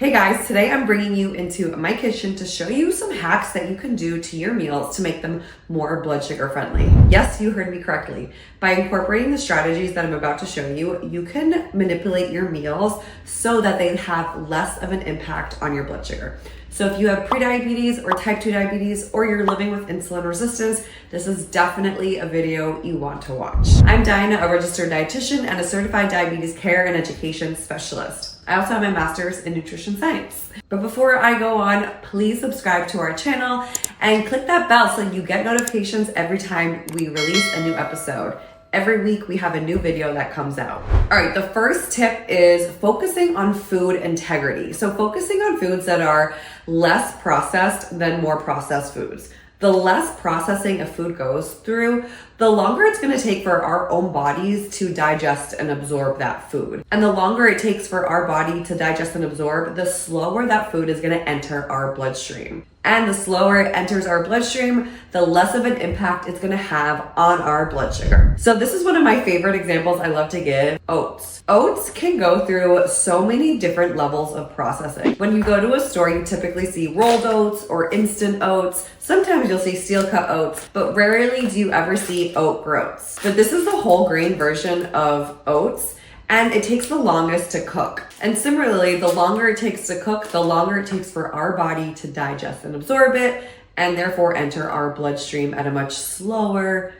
Hey guys, today I'm bringing you into my kitchen to show you some hacks that you can do to your meals to make them more blood sugar friendly. Yes, you heard me correctly. By incorporating the strategies that I'm about to show you, you can manipulate your meals so that they have less of an impact on your blood sugar. So if you have prediabetes or type 2 diabetes, or you're living with insulin resistance, this is definitely a video you want to watch. I'm Diana, a registered dietitian and a certified diabetes care and education specialist. I also have my master's in nutrition science. But before I go on, please subscribe to our channel and click that bell so you get notifications every time we release a new episode. Every week we have a new video that comes out. All right, the first tip is focusing on food integrity. So focusing on foods that are less processed than more processed foods. The less processing a food goes through, the longer it's gonna take for our own bodies to digest and absorb that food. And the longer it takes for our body to digest and absorb, the slower that food is gonna enter our bloodstream. And the slower it enters our bloodstream, the less of an impact it's gonna have on our blood sugar. So this is one of my favorite examples I love to give, oats. Oats can go through so many different levels of processing. When you go to a store, you typically see rolled oats or instant oats. Sometimes you'll see steel cut oats, but rarely do you ever see oat groats. But this is the whole grain version of oats, and it takes the longest to cook. And similarly, the longer it takes to cook, the longer it takes for our body to digest and absorb it, and therefore enter our bloodstream at a much slower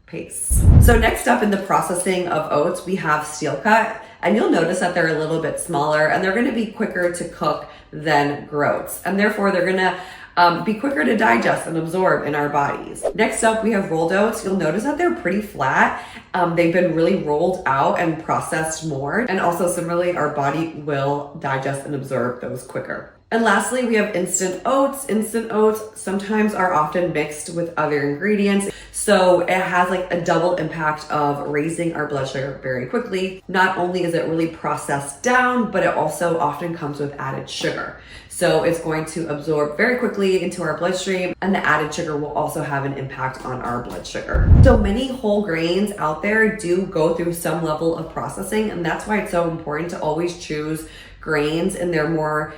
pace. So next up in the processing of oats, we have steel cut, and you'll notice that they're a little bit smaller and they're gonna be quicker to cook than groats. And therefore they're gonna be quicker to digest and absorb in our bodies. Next up, we have rolled oats. You'll notice that they're pretty flat. They've been really rolled out and processed more. And also similarly, our body will digest and absorb those quicker. And lastly, we have instant oats. Instant oats sometimes are often mixed with other ingredients. So it has like a double impact of raising our blood sugar very quickly. Not only is it really processed down, but it also often comes with added sugar. So it's going to absorb very quickly into our bloodstream, and the added sugar will also have an impact on our blood sugar. So many whole grains out there do go through some level of processing, and that's why it's so important to always choose grains in their more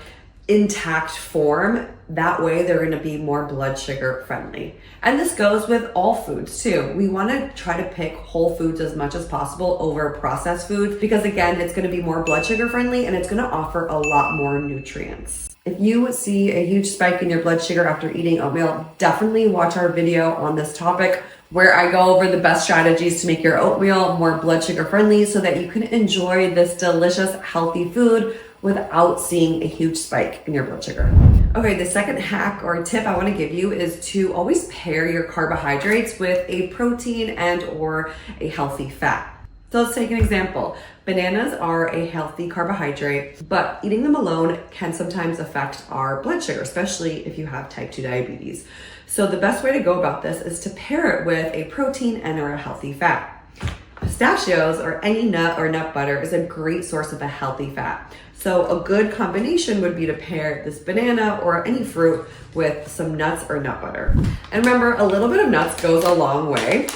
intact form. That way they're going to be more blood sugar friendly. And this goes with all foods too. We want to try to pick whole foods as much as possible over processed foods, because again, it's going to be more blood sugar friendly and it's going to offer a lot more nutrients. If you see a huge spike in your blood sugar after eating oatmeal, definitely watch our video on this topic where I go over the best strategies to make your oatmeal more blood sugar friendly so that you can enjoy this delicious, healthy food without seeing a huge spike in your blood sugar. Okay, the second hack or tip I want to give you is to always pair your carbohydrates with a protein and or a healthy fat. So let's take an example. Bananas are a healthy carbohydrate, but eating them alone can sometimes affect our blood sugar, especially if you have type 2 diabetes. So the best way to go about this is to pair it with a protein and or a healthy fat. Pistachios or any nut or nut butter is a great source of a healthy fat. So a good combination would be to pair this banana or any fruit with some nuts or nut butter. And remember, a little bit of nuts goes a long way.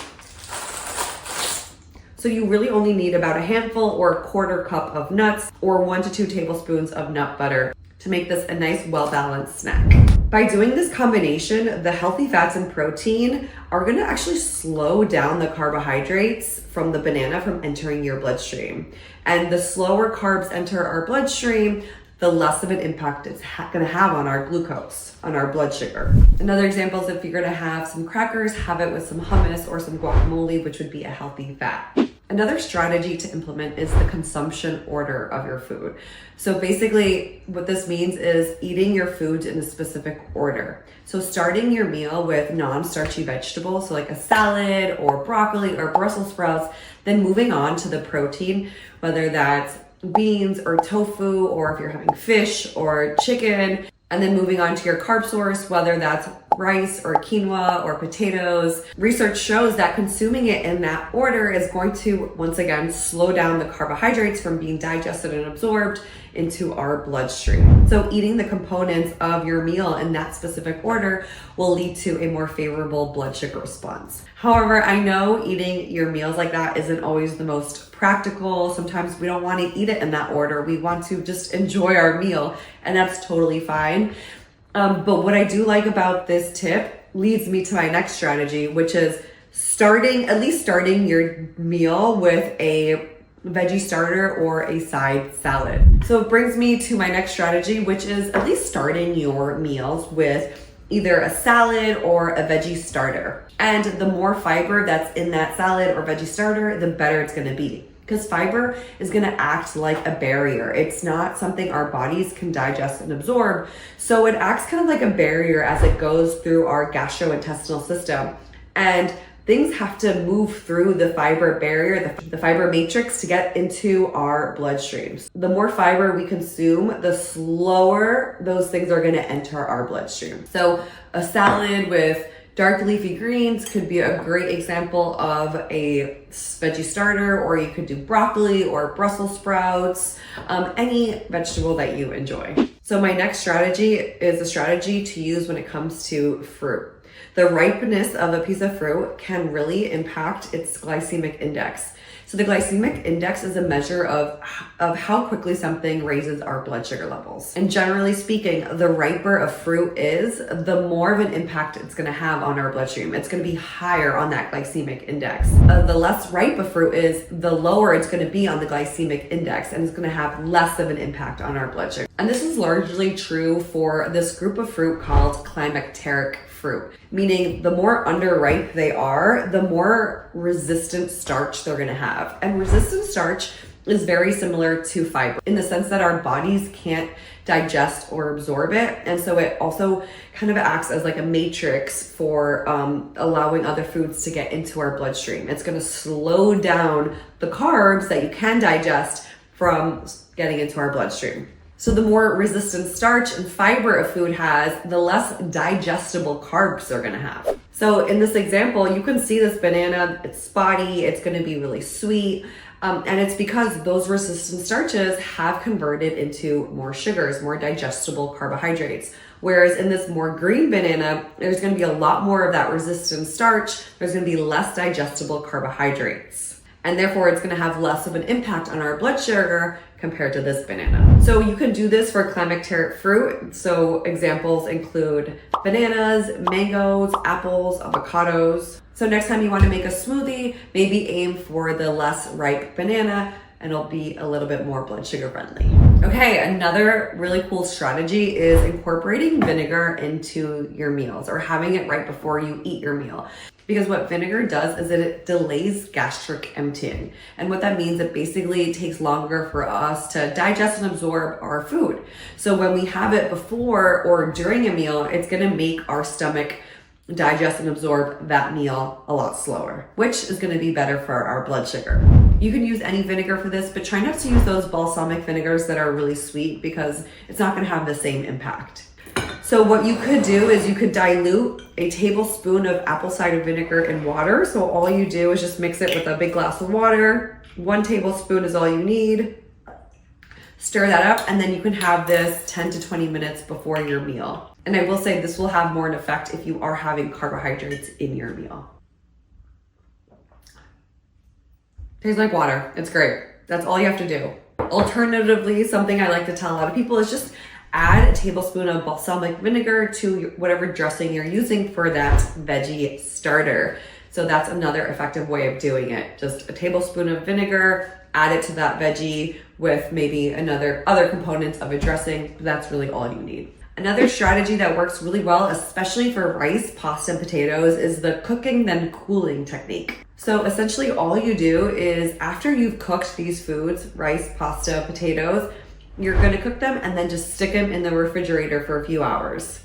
So you really only need about a handful or a quarter cup of nuts or 1 to 2 tablespoons of nut butter to make this a nice, well-balanced snack. By doing this combination, the healthy fats and protein are gonna actually slow down the carbohydrates from the banana from entering your bloodstream. And the slower carbs enter our bloodstream, the less of an impact it's gonna have on our glucose, on our blood sugar. Another example is if you're gonna have some crackers, have it with some hummus or some guacamole, which would be a healthy fat. Another strategy to implement is the consumption order of your food. So basically what this means is eating your foods in a specific order. So starting your meal with non-starchy vegetables, so like a salad or broccoli or Brussels sprouts, then moving on to the protein, whether that's beans or tofu, or if you're having fish or chicken, and then moving on to your carb source, whether that's rice or quinoa or potatoes. Research shows that consuming it in that order is going to, once again, slow down the carbohydrates from being digested and absorbed into our bloodstream. So eating the components of your meal in that specific order will lead to a more favorable blood sugar response. However, I know eating your meals like that isn't always the most practical. Sometimes we don't want to eat it in that order. We want to just enjoy our meal, and that's totally fine. But what I do like about this tip leads me to my next strategy, which is at least starting your meal with a veggie starter or a side salad. So it brings me to my next strategy, which is at least starting your meals with either a salad or a veggie starter. And the more fiber that's in that salad or veggie starter, the better it's gonna be. Because fiber is gonna act like a barrier. It's not something our bodies can digest and absorb. So it acts kind of like a barrier as it goes through our gastrointestinal system. And things have to move through the fiber barrier, the fiber matrix, to get into our bloodstreams. The more fiber we consume, the slower those things are gonna enter our bloodstream. So a salad with dark leafy greens could be a great example of a veggie starter, or you could do broccoli or Brussels sprouts, any vegetable that you enjoy. So my next strategy is a strategy to use when it comes to fruit. The ripeness of a piece of fruit can really impact its glycemic index. So the glycemic index is a measure of how quickly something raises our blood sugar levels. And generally speaking, the riper a fruit is, the more of an impact it's gonna have on our bloodstream. It's gonna be higher on that glycemic index. The less ripe a fruit is, the lower it's gonna be on the glycemic index, and it's gonna have less of an impact on our blood sugar. And this is largely true for this group of fruit called climacteric fruit, meaning the more underripe they are, the more resistant starch they're gonna have. And resistant starch is very similar to fiber in the sense that our bodies can't digest or absorb it. And so it also kind of acts as like a matrix for allowing other foods to get into our bloodstream. It's gonna slow down the carbs that you can digest from getting into our bloodstream. So the more resistant starch and fiber a food has, the less digestible carbs they're gonna have. So in this example, you can see this banana, it's spotty, it's gonna be really sweet, and it's because those resistant starches have converted into more sugars, more digestible carbohydrates. Whereas in this more green banana, there's gonna be a lot more of that resistant starch, there's gonna be less digestible carbohydrates. And therefore it's gonna have less of an impact on our blood sugar compared to this banana. So you can do this for climacteric fruit. So examples include bananas, mangoes, apples, avocados. So next time you want to make a smoothie, maybe aim for the less ripe banana, and it'll be a little bit more blood sugar friendly. Okay, another really cool strategy is incorporating vinegar into your meals, or having it right before you eat your meal. Because what vinegar does is that it delays gastric emptying. And what that means, it basically takes longer for us to digest and absorb our food. So when we have it before or during a meal, it's gonna make our stomach digest and absorb that meal a lot slower, which is gonna be better for our blood sugar. You can use any vinegar for this, but try not to use those balsamic vinegars that are really sweet, because it's not gonna have the same impact. So what you could do is you could dilute a tablespoon of apple cider vinegar in water. So all you do is just mix it with a big glass of water. 1 tablespoon is all you need. Stir that up, and then you can have this 10 to 20 minutes before your meal. And I will say this will have more an effect if you are having carbohydrates in your meal. Tastes like water. It's great. That's all you have to do. Alternatively, something I like to tell a lot of people is just add a tablespoon of balsamic vinegar to whatever dressing you're using for that veggie starter. So that's another effective way of doing it. Just a tablespoon of vinegar, add it to that veggie with maybe other components of a dressing. That's really all you need. Another strategy that works really well, especially for rice, pasta, and potatoes, is the cooking then cooling technique. So essentially all you do is after you've cooked these foods, rice, pasta, potatoes, you're gonna cook them and then just stick them in the refrigerator for a few hours.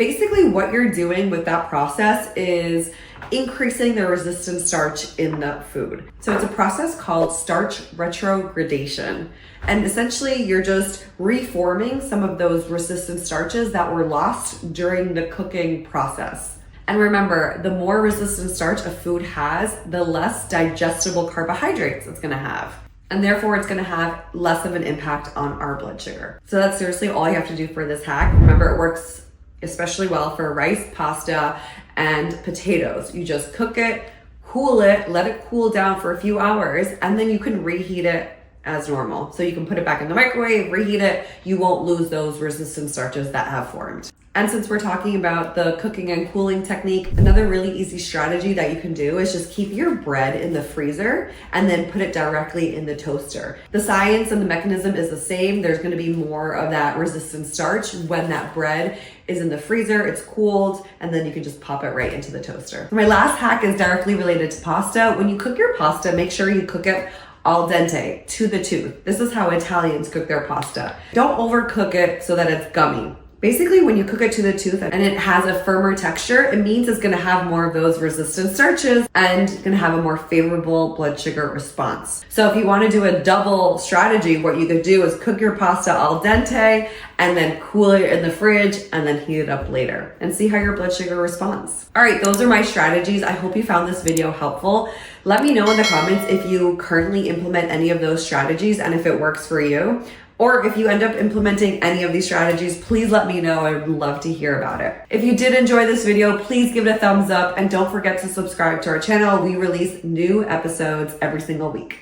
Basically, what you're doing with that process is increasing the resistant starch in the food. So it's a process called starch retrogradation. And essentially, you're just reforming some of those resistant starches that were lost during the cooking process. And remember, the more resistant starch a food has, the less digestible carbohydrates it's gonna have. And therefore, it's gonna have less of an impact on our blood sugar. So that's seriously all you have to do for this hack. Remember, it works especially well for rice, pasta, and potatoes. You just cook it, cool it, let it cool down for a few hours, and then you can reheat it as normal. So you can put it back in the microwave, reheat it. You won't lose those resistant starches that have formed. And since we're talking about the cooking and cooling technique, another really easy strategy that you can do is just keep your bread in the freezer and then put it directly in the toaster. The science and the mechanism is the same. There's going to be more of that resistant starch when that bread is in the freezer, it's cooled, and then you can just pop it right into the toaster. My last hack is directly related to pasta. When you cook your pasta, make sure you cook it al dente, to the tooth. This is how Italians cook their pasta. Don't overcook it so that it's gummy. Basically, when you cook it to the tooth and it has a firmer texture, it means it's gonna have more of those resistant starches and gonna have a more favorable blood sugar response. So if you wanna do a double strategy, what you could do is cook your pasta al dente and then cool it in the fridge and then heat it up later and see how your blood sugar responds. All right, those are my strategies. I hope you found this video helpful. Let me know in the comments if you currently implement any of those strategies and if it works for you. Or if you end up implementing any of these strategies, please let me know. I would love to hear about it. If you did enjoy this video, please give it a thumbs up and don't forget to subscribe to our channel. We release new episodes every single week.